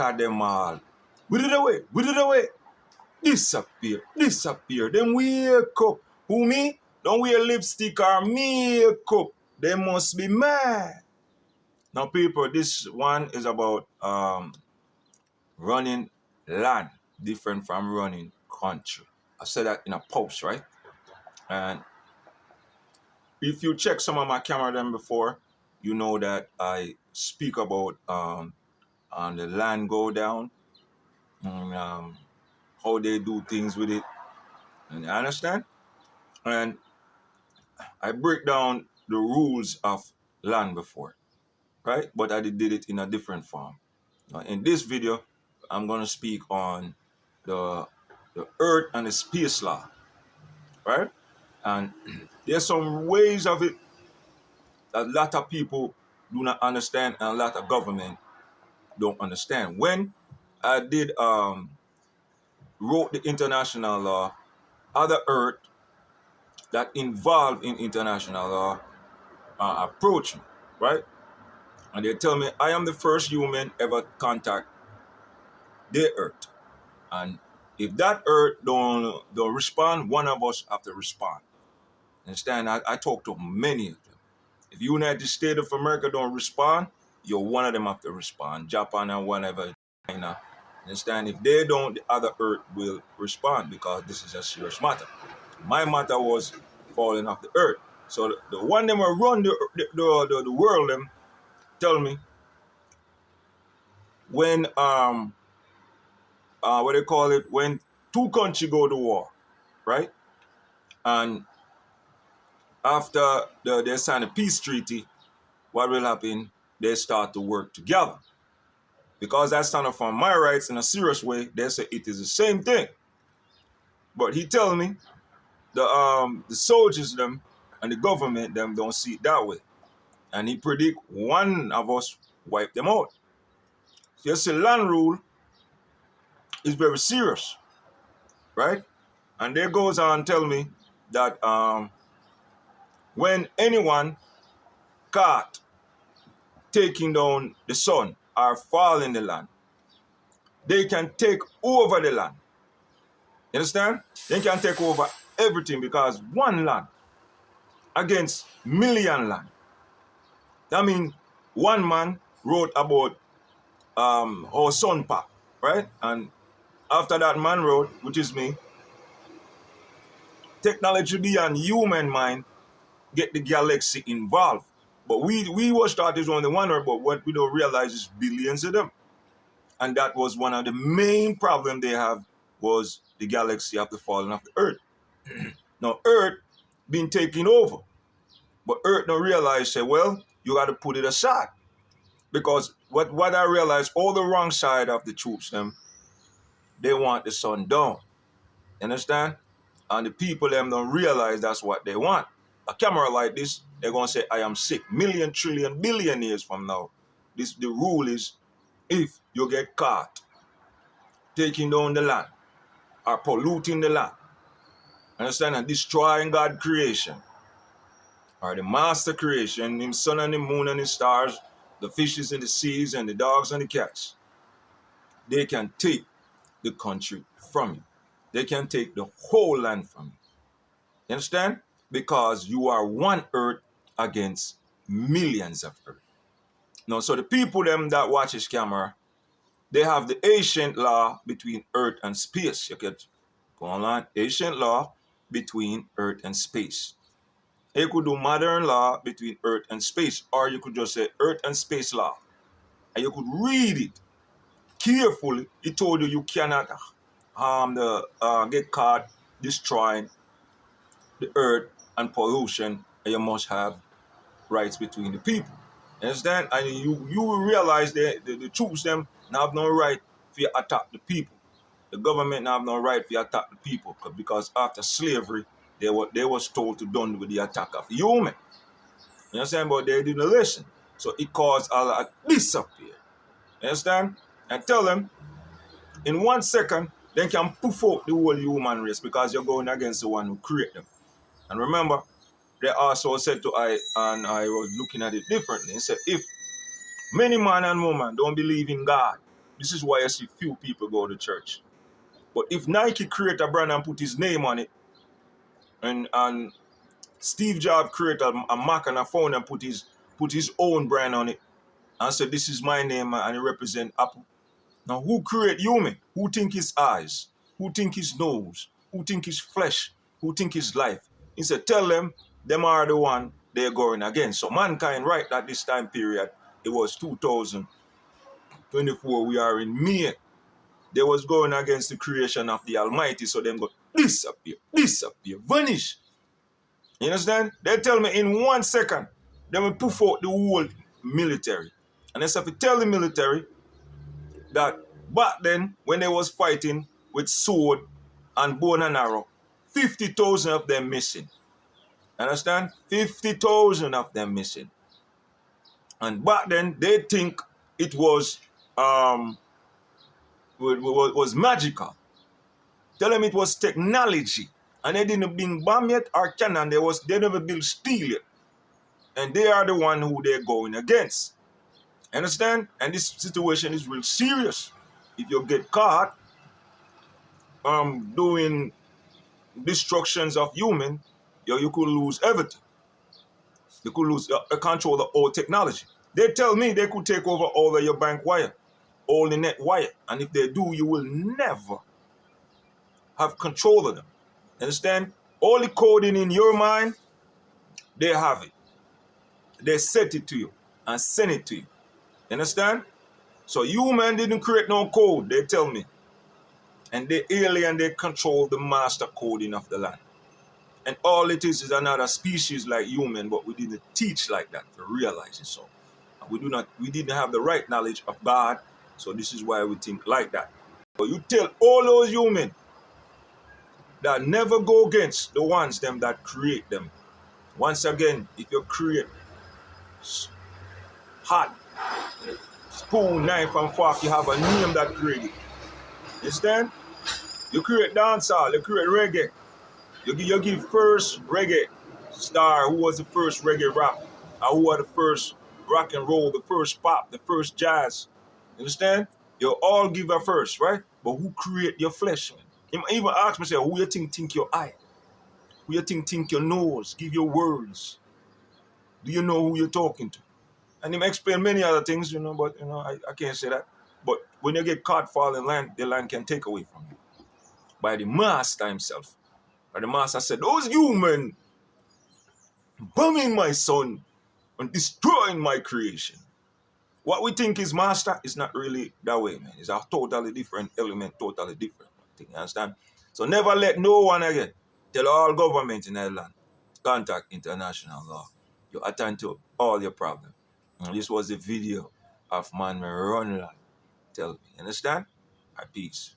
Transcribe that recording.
scatter them all. With it away. Disappear. Then wake up. Who me? Don't wear lipstick or makeup. They must be mad. Now, people, this one is about running land, different from running country. I said that in a post, right? And if you check some of my camera them before, you know that I speak about on the land go down, and, how they do things with it. And you understand? And I break down the rules of land before, right? But I did it in a different form. Now, in this video, I'm going to speak on the earth and the space law, right? And there's some ways of it that a lot of people do not understand and a lot of government don't understand. When I did wrote the international law, other earth that involved in international law approach me, right? And they tell me I am the first human ever contact the earth. And if that earth don't respond, one of us have to respond. Understand? I talk to many of them. If United States of America don't respond, you're one of them have to respond. Japan and whatever, China. Understand? If they don't, the other earth will respond because this is a serious matter. My matter was falling off the earth. So the one them will run the world them tell me when what they call it, when two countries go to war, right? And after they sign a peace treaty, what will happen? They start to work together. Because I stand up for my rights in a serious way, they say it is the same thing. But he tell me the soldiers them and the government them don't see it that way. And he predict one of us wipe them out. So you see, land rule is very serious, right? And there goes on tell me that when anyone caught taking down the sun or falling the land, they can take over the land. You understand? They can take over everything because one land against million land. That means one man wrote about our sun pack, right? And after that man wrote, which is me, technology beyond human mind get the galaxy involved. But we was thought is only one earth, but what we don't realize is billions of them. And that was one of the main problems they have was the galaxy after falling off the earth. Now earth been taken over. But earth don't realize, say, well, you got to put it aside. Because what I realized, all the wrong side of the troops, them, they want the sun down. Understand? And the people them don't realize that's what they want. A camera like this, they're going to say, I am sick. Million, trillion, billion years from now. The rule is, if you get caught taking down the land or polluting the land, understand, and destroying God's creation, or the master creation, the sun and the moon and the stars, the fishes in the seas and the dogs and the cats, they can take the country from you. They can take the whole land from you. You understand? Because you are one earth against millions of earth. Now, so the people them that watch this camera, they have the ancient law between earth and space. You could go online, ancient law between earth and space. You could do modern law between earth and space, or you could just say earth and space law. And you could read it carefully. It told you cannot get caught destroying the earth and pollution, and you must have rights between the people. Understand? And you will realize that the troops them have no right to attack the people. The government have no right to attack the people because after slavery, they was told to done with the attack of human. You understand? But they didn't listen. So it caused a lot of disappear. You understand? And tell them, in 1 second, they can poof out the whole human race because you're going against the one who created them. And remember, they also said to I, and I was looking at it differently, they said, if many man and woman don't believe in God, This is why I see few people go to church. But if Nike create a brand and put his name on it, and Steve Jobs create a Mac and a phone and put his own brand on it and said, this is my name and it represent Apple. Now, who create human? Who think his eyes? Who think his nose? Who think his flesh? Who think his life? He said, tell them are the one they're going against. So mankind, right at this time period, it was 2024, we are in May. They was going against the creation of the Almighty, so them go disappear, vanish. You understand? They tell me in 1 second, they will poof out the whole military. And they have to tell the military that back then, when they was fighting with sword and bow and arrow, 50,000 of them missing. Understand? 50,000 of them missing. And back then, they think it was magical. Tell them it was technology. And they didn't build bomb yet or cannon. They never built steel yet. And they are the one who they're going against. Understand? And this situation is real serious. If you get caught doing destructions of human, you could lose everything. You could lose control of all technology. They tell me they could take over all of your bank wire, all the net wire. And if they do, you will never have control of them. Understand? All the coding in your mind, they have it. They set it to you and send it to you. Understand? So human didn't create no code, they tell me. And the alien, they control the master coding of the land. And all it is another species like human, but we didn't teach like that to realize it. So we didn't have the right knowledge of God. So this is why we think like that. But you tell all those humans that never go against the ones them that create them. Once again, if you create hot spoon, knife, and fork, you have a name that create it. Understand? You create dancehall, you create reggae. You give first reggae star who was the first reggae rap, or who was the first rock and roll, the first pop, the first jazz. Understand? You all give a first, right? But who create your flesh? Even ask myself, who you think your eye? Who you think your nose? Give your words. Do you know who you're talking to? And him explain many other things, but I can't say that. But when you get caught falling land, the land can take away from you. By the master himself. And the master said, those humans bombing my son and destroying my creation. What we think is master is not really that way, man. It's a totally different element, totally different thing, you understand? So never let no one again tell all government in that land, contact international law. You attend to all your problems. And this was a video of man me run land. Tell me, you understand? Peace.